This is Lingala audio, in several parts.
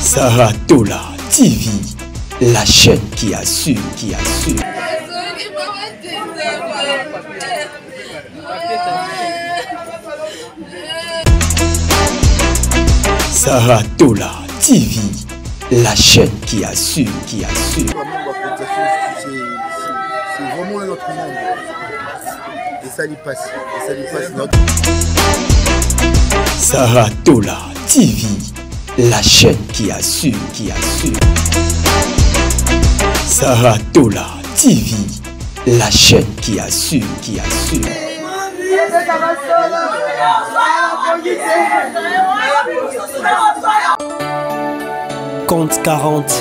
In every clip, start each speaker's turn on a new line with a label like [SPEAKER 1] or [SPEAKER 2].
[SPEAKER 1] Saratola TV, la chaîne qui assure, Saratola TV, la chaîne qui assure.
[SPEAKER 2] C'est vraiment un autre monde. Et ça lui passe.
[SPEAKER 1] Saratola TV, la chaîne qui assure. Saratola TV, la chaîne qui assure.
[SPEAKER 3] Compte 40.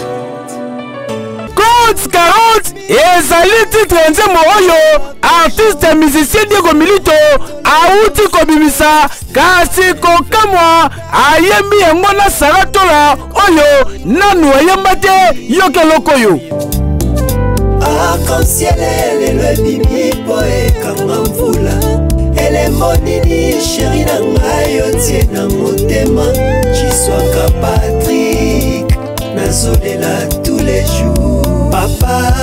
[SPEAKER 4] Compte 40 ezali titre nzembo oyo artiste musicien Diego Milito auti kobimisa kasi kokamwa ayembi yango na Saratola oyo nanu ayemba te yokeloko oyo
[SPEAKER 3] Arc-en-ciel le bibi poe kanga mvula elembo nini chéri na ngai otie na motema Chiswaka Patrick nazolela tous les jours Papa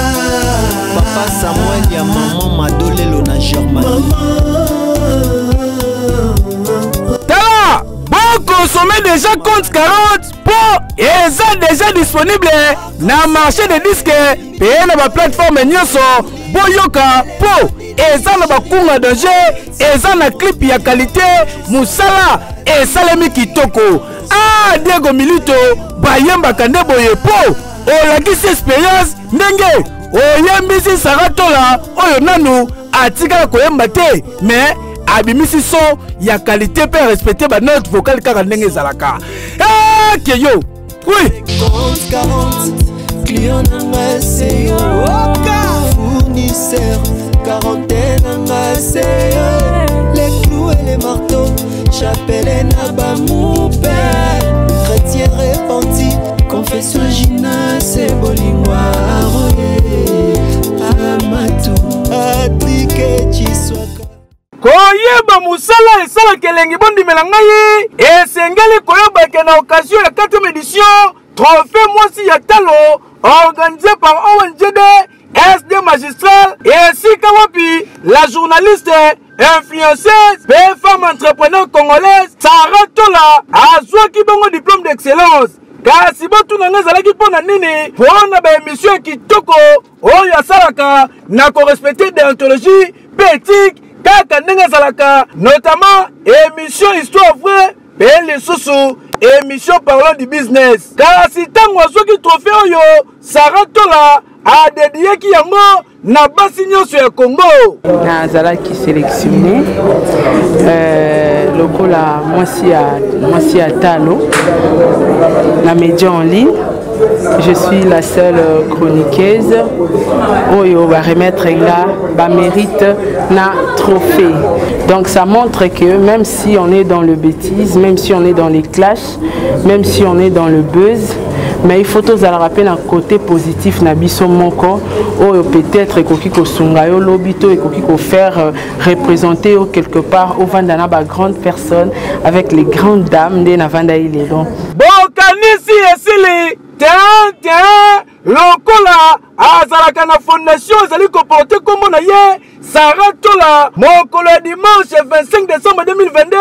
[SPEAKER 3] Samuel ya maman Madolelo na Germanie
[SPEAKER 4] Tala, bon consommer déjà compte 40 pour eza déjà disponible na marché de disques payé na ba plateforme nyonso boyoka po eza na bakunga danger eza na clip ya qualité musala esalemi kitoko Diego Milito bayembaka nde boye po olakisi expérience ndenge oyembisi Saratola oyo nanu atikala koyemba te mais abimisi son ya qualité pe respecter ba note vocale kaka ndenge ezalaka keyo oui
[SPEAKER 3] 40 client nanga c'est yo fournisseur quarantaine nanga c'est yo les clous et les marteaux chapelle na bamoupe chrétien repenti confession Gina c'est bolingwa amatu atrike Chiswaka
[SPEAKER 4] koyeba musala esala kelengi bondimela ngai esengeli koyeba ke na occasion ya 4e édition trophée mwasi ya talo organisé par ONGD SD magistral et sika wapi la journaliste influenceuse et femme entrepreneur congolaise Saratola azwaki bongo diplôme d'excellence kasi botuna ngezalaki mpona nini mpona baémission kitoko oyo asalaka na korespecte déontologie pe éthique kaka ndenge ezalaka notamment émission histoire vraie pe lisusu émission parlant du business kasi ntango azwaki trophée oyo Saratola adediaki yango na basi nyonso ya Congo
[SPEAKER 5] nazalaki sélectionné lokola mwasi ya talo na média en ligne. Je suis la seule chroniqueuse oyo va remettre nga mérite na trophée. Donc ça montre que même si on est dans le bêtise, même si on est dans les clashs, même si on est dans le buzz, mais il faut tous rappeler un côté positif na biso moko oyo peut-être ekoki kosunga yo lobito ekoki ko faire représenter quelque part au vandana ba grande personne avec les grandes dames de na vanda ilelo
[SPEAKER 4] bokanisi esili tiens lokola azalaka na fondation ezali koporte kombo na ye Saratola mokolo ya dimanche 25 décembre 2022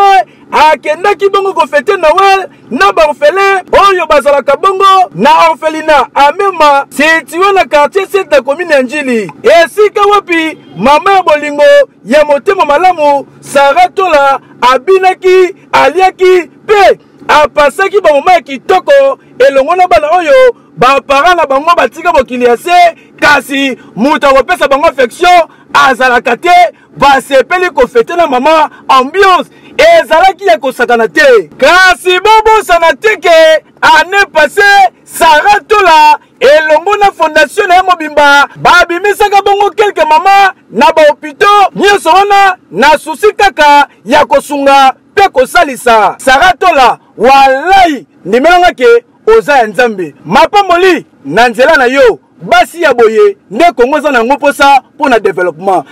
[SPEAKER 4] akendaki bongo kofete Noël na baorphelin oyo bazalaka bongo na orphelinat amema situé na quartier 7 na commune ya Njili esika wapi mama ya bolingo ya motema malamu Saratola abinaki aliaki pe apasaki bamoma ya kitoko elongo na bana oyo bapara na bango batika mokili ya se kasi mutu akopesa bango affection azalaka te basepeli kofete na mama ambiance ezalaki ya kosakana te kasi bobosana te ke année passée Saratola elongo na fondation na ye mobimba babimisaka bongo kelke mama na bahôpitaux nyonso wana na susi kaka ya kosunga pe kosalisa Saratola walai ndimelanga ke oza ya nzambe mapamboli na nzela na yo basi ya boye nde Kongo eza nango mposa mpo na développement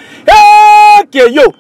[SPEAKER 4] ke yo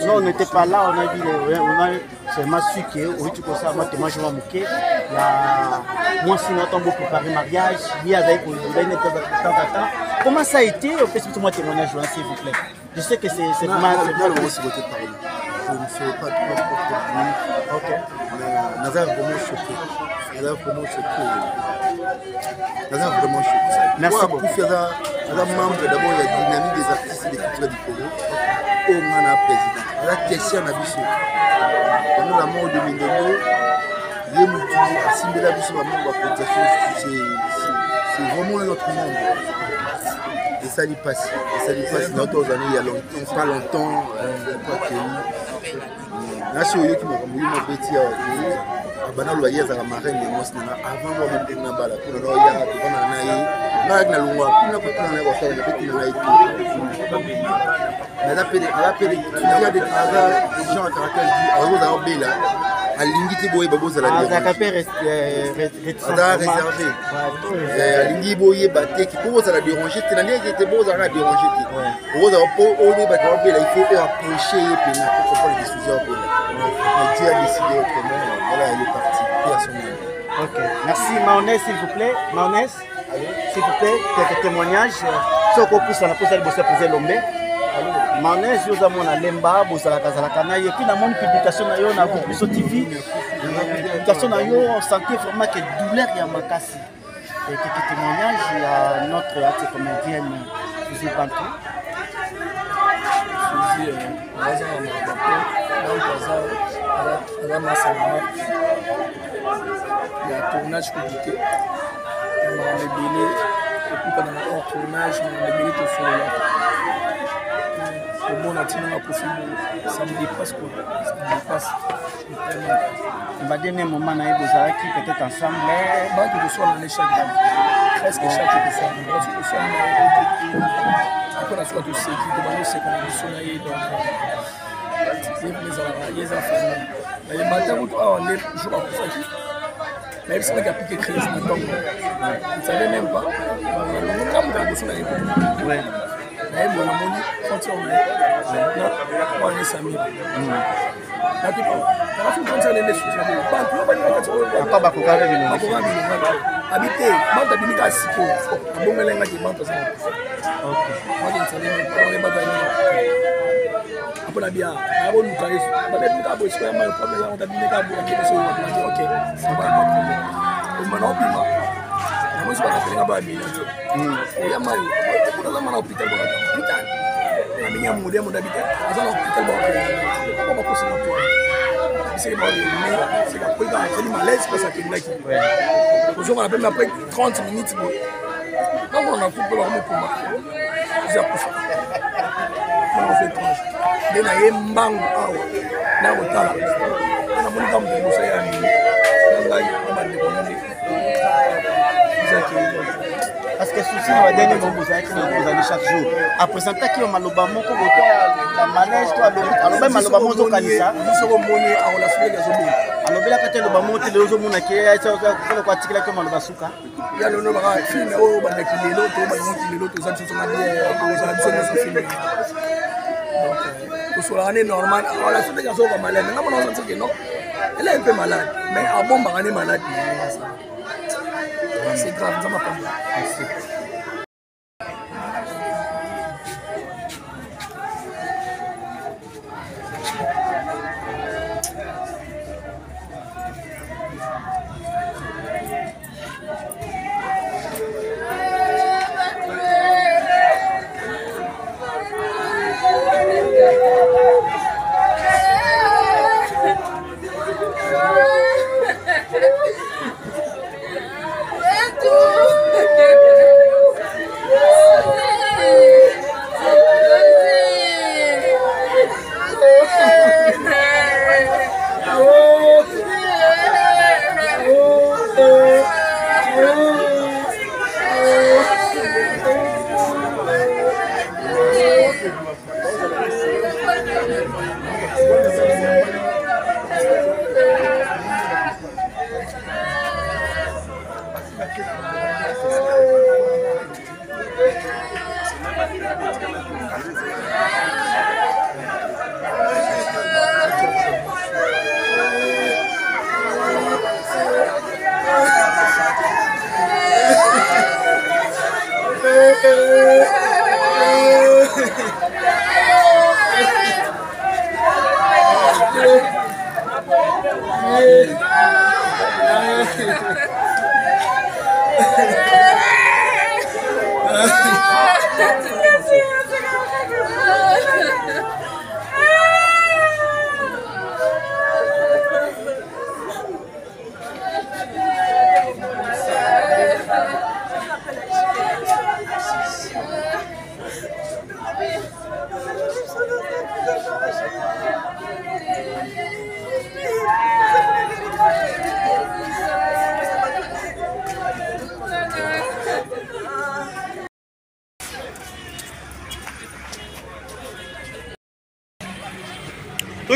[SPEAKER 2] Non, on n'était pas là, on a vu, on a seulement su que, oui, tu sais, moi, je vais manquer. Moi, sinon, on a préparé mariage, il y avait une temps. Comment ça a été? Faites-moi témoignage, s'il vous plaît. Je sais que c'est vraiment.
[SPEAKER 6] Je ne sais pas trop de ok. Mais Nazar vraiment choqué. Nazar vraiment choqué.
[SPEAKER 2] Merci beaucoup.
[SPEAKER 6] Pour faire un membre d'abord, il y a dynamique des artistes et des cultures du Congo. Au Mana président. La question à Bissou. Pendant la mort de Mindongo, il y a un Simbela Bissou, c'est vraiment un autre monde. Et ça lui passe. Dans d'autres années, il y a longtemps, pas longtemps, il n'y a pas nasi oyoki makambo yo mobeti awa bana loyer ezala marraine de mos nanga avant moi même ndenge nabala kuna naoya tovanda na ye nayaki na longwa kuna kotuna naye kosala na betina na ye aza pe aza gens à caractère azozala obela alingi te boyeba bozala réservé alingi boyeba te po bozala déranger te na ndenge te bozalaka déranger te ozala po oyebaka obela il faut approcher ye pena po comprendre décision obela Dieu a décidé autrement voilà il est parti et à son nom.
[SPEAKER 2] Ok, merci Maonès s'il vous plaît. Maonès, s'il vous plaît, quelques témoignages. Si on pousse on a posé le bossé poser l'homme. Maonès, nous avons la lemba, bossala kazalakana. Et puis dans mon publication na yo na Compuso TV, publication na yo on sentait vraiment que douleur y a makasi. Et quelques témoignages il y a notre actrice comédienne Suzy Bantou.
[SPEAKER 7] Suzy il y a un tournage compliqué. On a ébélé, et puis pendant un tournage, on a ébélé tout sur le lac. Le bon latino a profité, ça me dépasse quoi. Ça me dépasse.
[SPEAKER 2] On va donner un moment à Ebozara qui peut-être ensemble.
[SPEAKER 7] Bah, que ce soit dans les chaque gamme. Presque chaque épisode. Parce que ce soit après la soirée de sécurité, on va nous sécuriser donc. Les affaires. Le matin, on est jour à Koufaki. Même si on a piqué crise, on ne savait même pas. On a un peu de ouais. Mais bon, on quand on est on est Samir. La plupart, on a fait comme ça les choses.
[SPEAKER 2] Pas Bakoura,
[SPEAKER 7] habité, bande d'habiter à Siko. Un bon mélange de bande. Ok. Moi, je ne savais même pas. On est bataillé. Après la bière, on a eu un peu de temps. On a eu un peu de temps. On a eu un peu de temps. Ok, ça va pas. On m'a dit, moi, je vais faire un peu de temps. Il y a mal. On a un hôpital. Putain. On a mis un modèle, on a habité. On a un hôpital. On va passer dans toi. C'est du malaise parce que c'est là. On a appelé après 30 minutes. Donc on a coupé leur mot pour moi. J'ai appris ça. On a fait étrange. Dès que j'ai un bang, là on t'a là. On a mon temps de nous faire un on va décoller.
[SPEAKER 2] Parce que ceci va dernier moment vous allez chaque jour. Après ça qui on malobamo ko la malaise toi alors même malobamo zo kanisa.
[SPEAKER 7] Nous serons monnaie à relation avec les hommes.
[SPEAKER 2] Alors bela kate lobamo te lezo mona ke ya ça ko atikila ko malobasuka.
[SPEAKER 7] Ya le no ba film o ba nakile lo to ba ngokile lo to za tso ngadi ko za tso no film. Donc sur l'année normale, on a fait des choses comme malade. Maintenant on sent que non. Elle est un peu malade, mais à bon bah elle est malade. C'est grave, ça m'a pas dit. Merci.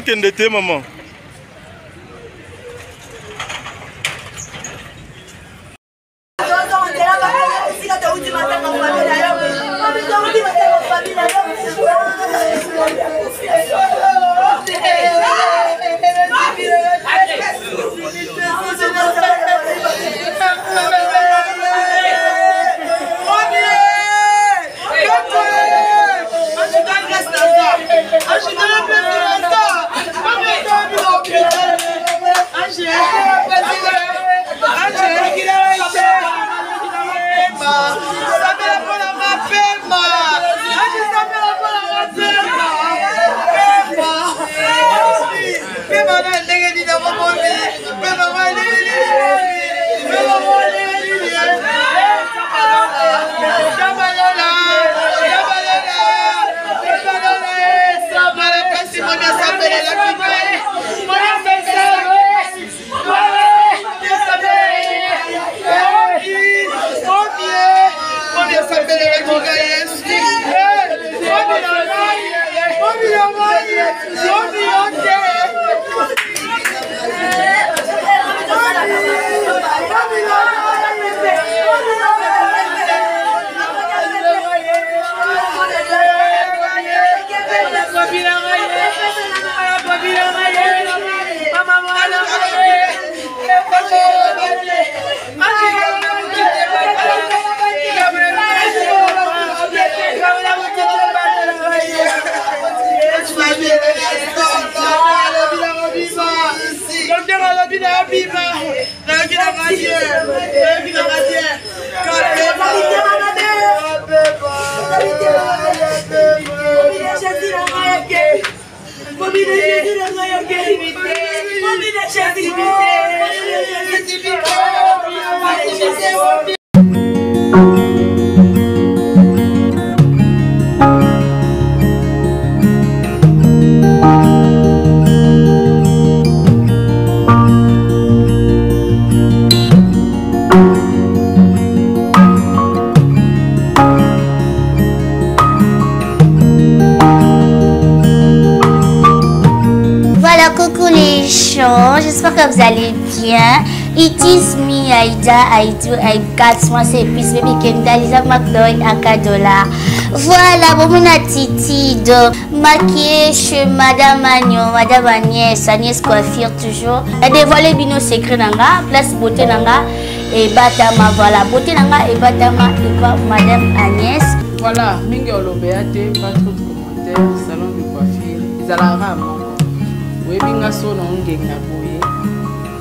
[SPEAKER 8] tozokende te maman.
[SPEAKER 9] J'espère que vous allez bien. It is me, Aïda, Aïdou, Aïkat, moi c'est Peace Baby Kenda, Lisa McDoy, $1. Voilà, bon, mon attitude maquillée chez Madame Agnon, Madame Agnès, Agnès Coiffure toujours. Elle dévoilé nos secrets nanga, place beauté nanga et Batama, voilà, beauté nanga et Batama et Madame Agnès.
[SPEAKER 5] Voilà, mingi olobéate, pas trop de commentaires, salon de coiffure, ils allaient à mon webinga so na ngeng na boye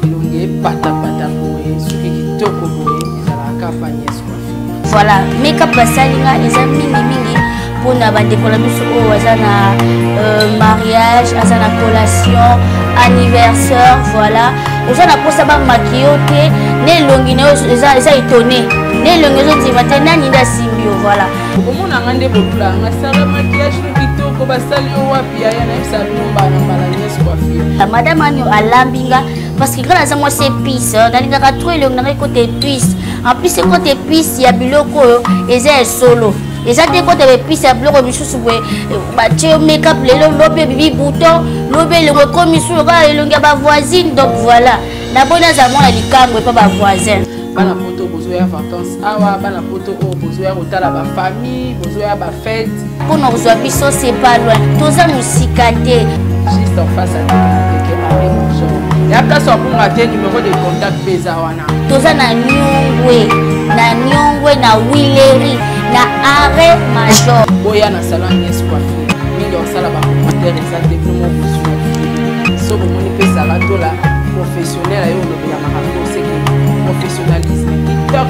[SPEAKER 5] ilonge pata boye suki kitoko boye ezalaka Agnès Coiffure.
[SPEAKER 9] Voilà, make-up basalinga eza mingi pour na bandekola biso oyo aza na mariage, aza na collation, anniversaire, voilà. Oza na posa ba makio te ne longi na eza étonné. Ne longi zo ti mate nani nda simbio, voilà.
[SPEAKER 5] Omona ngande botula ngasala maquillage kitoko basali o wapi ya na bisa lumba na Agnès Coiffure.
[SPEAKER 9] Madame Agnon alambinga parce que grâce à moi c'est pisse, nalingaka trop elongi na côté pisse. En plus c'est côté pisse ya biloko eza solo. Eza te côté pisse ya biloko misusu boye ba tie make-up lelo lobe bibi bouton lobe le comme misusu ka elongi ba voisine, donc voilà. Na bona za mona likambo et pas ba voisin.
[SPEAKER 5] Bana poto bozo ya vacances awa bana poto o bozo ya kotala ba famille, bozo ya ba fête.
[SPEAKER 9] Pour nous biso c'est pas loin. Toza musikate
[SPEAKER 5] juste en face à et après ça on a des numéros de contact bezawana.
[SPEAKER 9] Toza na Nyongwe na Willery na Arrêt Major.
[SPEAKER 5] Boya na salon Agnès Coiffure. Mingi on sala ba commentaire exact vraiment besoin. So bon on peut ça là professionnel ayo le la marathon c'est que professionnalisme TikTok.